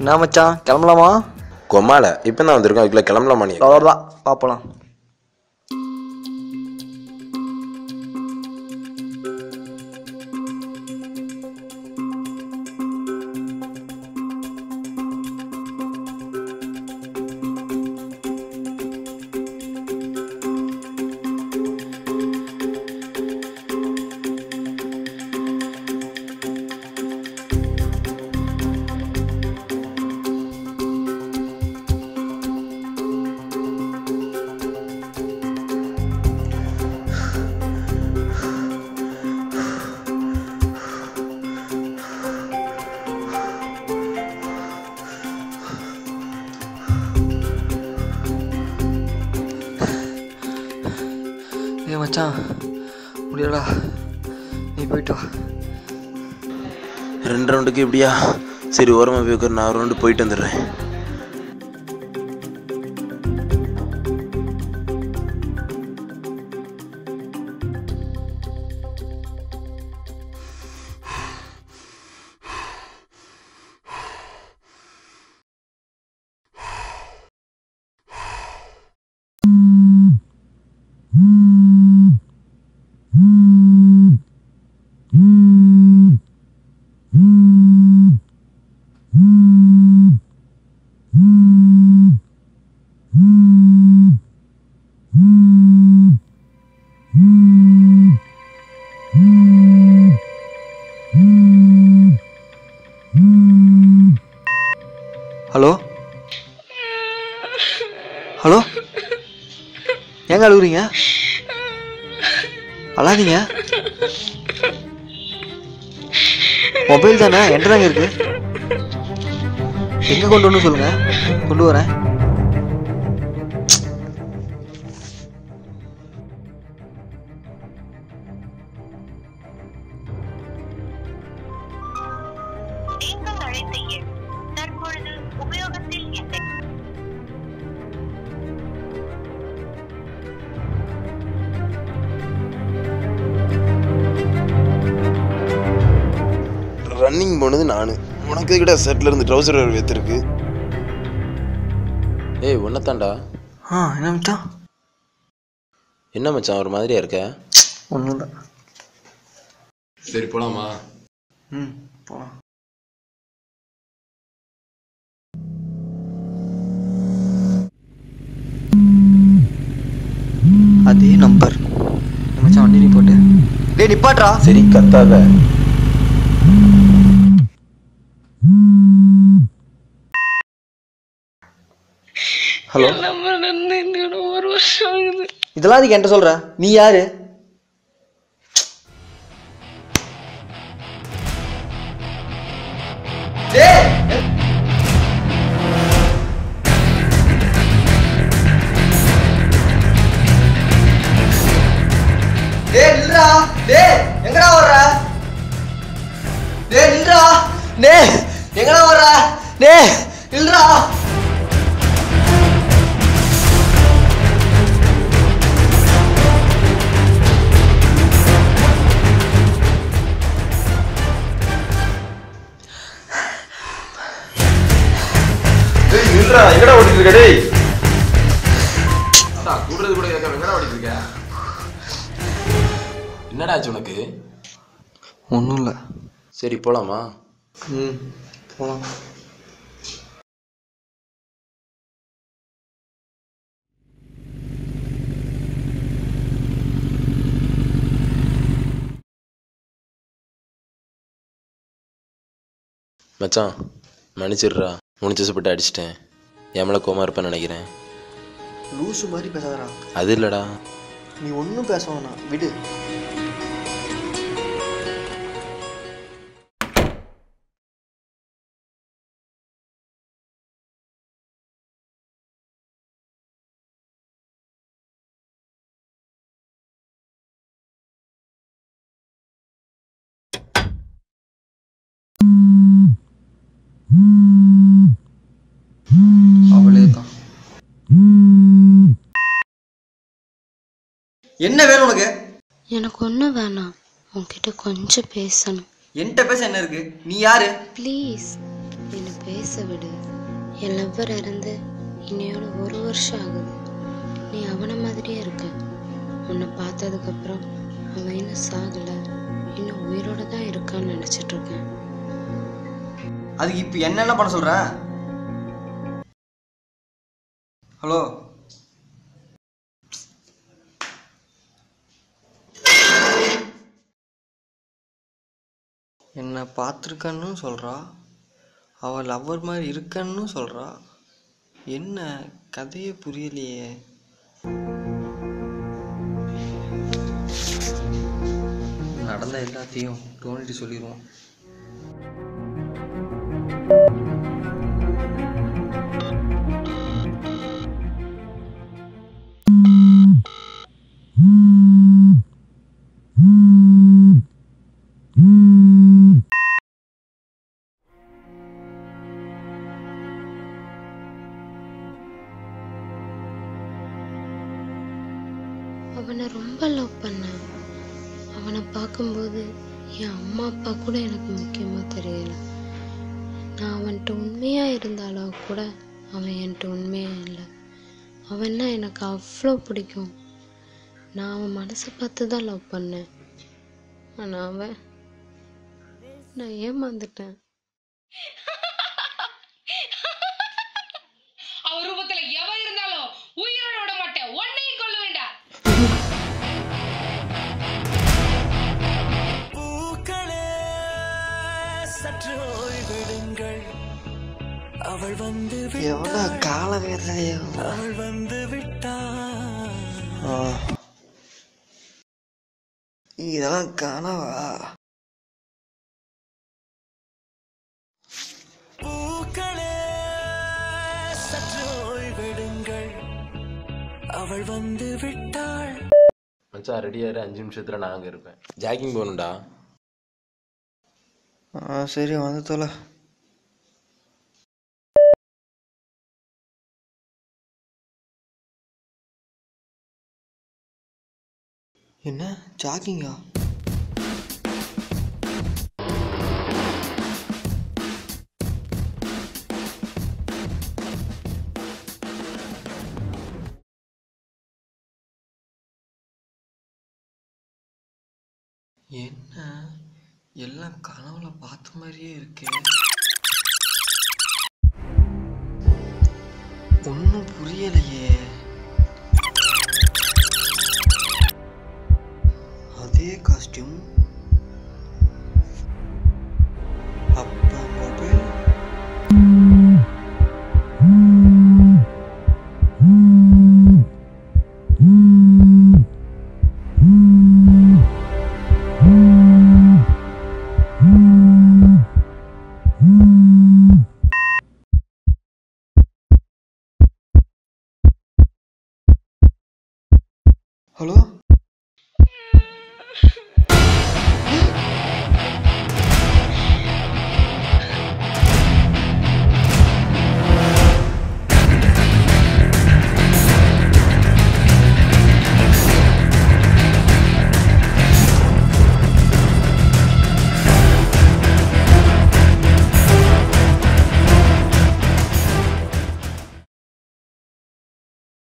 என்ன மச்சான் கிளம்பலாமா? கொமால இப்போ தான் வந்திருக்கோம், அதுக்குள்ள கிளம்பலாமா? நீ அவ்வளோதான் பார்ப்பலாம். மச்சான் முடியலடா, நீ போயிட்டு வா. 2 ரவுண்டுக்கு இப்படியா? சரி ஓரமாக போய் உட்காரு, நான் 1 ரவுண்டு போயிட்டு வந்துடுறேன். ஹலோ ஹலோ, ஏங்க அழுகுறீங்க? அழாதீங்க. மொபைல் தானே, என்கிட்ட தாங்க இருக்கு. எங்க கொண்டு வந்து சொல்லுங்க, கொண்டு வரேன். ரன்னிங் போனது நான், உனக்கு கிட்ட ஷர்ட்ல இருந்து ட்ரௌசர் வேறு வைத்திருக்கு. ஏய் உன்னத்தாண்டா. என்ன மச்சான்? என்ன மச்சான் ஒரு மாதிரியா இருக்க? ஒன்றும் இல்லை. சரி போலாமா? போலாம். அதே நம்பர் மச்சான், வண்டி நீ போட்டு. டேய் நிப்பாட்றா. சரி கத்தாத. ஹலோ, இதெல்லாம் அதுக்கு என்கிட்ட சொல்ற? நீ யாரு? எங்கடா வர்ற? டேய் நில்றா. டேய் எங்கடா வர்ற? டேய் நில்றா. டேய் நில்றா, எங்கடா ஓடிட்டு இருக்க? டேய் கூடுறது கூட கேட்காம எங்கடா ஓடிட்டு இருக்க? என்னடா ஆச்சு உனக்கு? ஒன்றும் இல்லை. சரி போலாமா? போலாம். மச்சான் மன்னிச்சிடுறா, முடிச்சப்பட்டு அடிச்சிட்டேன். என் மேலே கோமா இருப்பேன்னு நினைக்கிறேன். லூசு மாதிரி பேசாதடா. அது இல்லைடா. நீ ஒன்றும் பேச வேணாம், விடு. அவளே தான். என்ன வேணும் உனக்கு? எனக்கு ஒன்றும் வேணாம், உன்கிட்ட கொஞ்சம் பேசணும். என்கிட்ட பேச என்ன இருக்கு? நீ யாரு? ப்ளீஸ் என்னை பேச விடு. என் லவ்வர் இறந்து இன்னையோட 1 வருஷம் ஆகுது. நீ அவனை மாதிரியே இருக்க. உன்னை பார்த்ததுக்கப்புறம் அவன் இன்னும் சாகலை, இன்னும் உயிரோட தான் இருக்கான்னு நினச்சிட்டு இருக்கேன். அதுக்கு இப்போ என்னென்ன பண்ண சொல்ற? ஹலோ, என்னை பார்த்துருக்கன்னு சொல்கிறா, அவள் லவ்வர் மாதிரி இருக்கன்னு சொல்கிறா. என்ன கதையே புரியலையே. நடந்த எல்லாத்தையும் டோனிட்டு சொல்லிடுவோம். அவனை ரொம்ப லவ் பண்ணேன். அவனை பார்க்கும்போது என் அம்மா அப்பா கூட எனக்கு முக்கியமாக தெரியல. நான் அவன்கிட்ட உண்மையாக இருந்தாலும் கூட அவன் என்கிட்ட உண்மையாக இல்லை. அவன்னா எனக்கு அவ்வளோ பிடிக்கும். நான் அவன் மனசை பார்த்து தான் லவ் பண்ணேன். ஆனால் நான் ஏமாந்துட்டேன். அவர் ரூபத்துல எவ இருந்தாலும் உயிரோட விட மாட்டேன். ஒன்னையும் கொல்ல வேண்டாம். பூக்களே சற்று ஓய்வெடுங்கள். அவள் வந்து எவ்வளோ கால வேலையோ. அவள் வந்து விட்டாள். இதெல்லாம் கனவா? பூக்களே சற்று ஓய்வெடுங்கள். அவள் வந்து விட்டாள். மச்சான் ரெடியாரு, 5 நிமிஷத்தில் நான் அங்கே இருப்பேன். ஜாக்கிங் போகணும்டா. சரி வந்து தொலை. என்ன ஜாக்கிங்கா? என்ன எல்லாம் கனவுல பார்த்த மாதிரியே இருக்கு. ஒன்றும் புரியலையே. அதே காஸ்டியூம், அப்பா மொபைல். ஹலோ,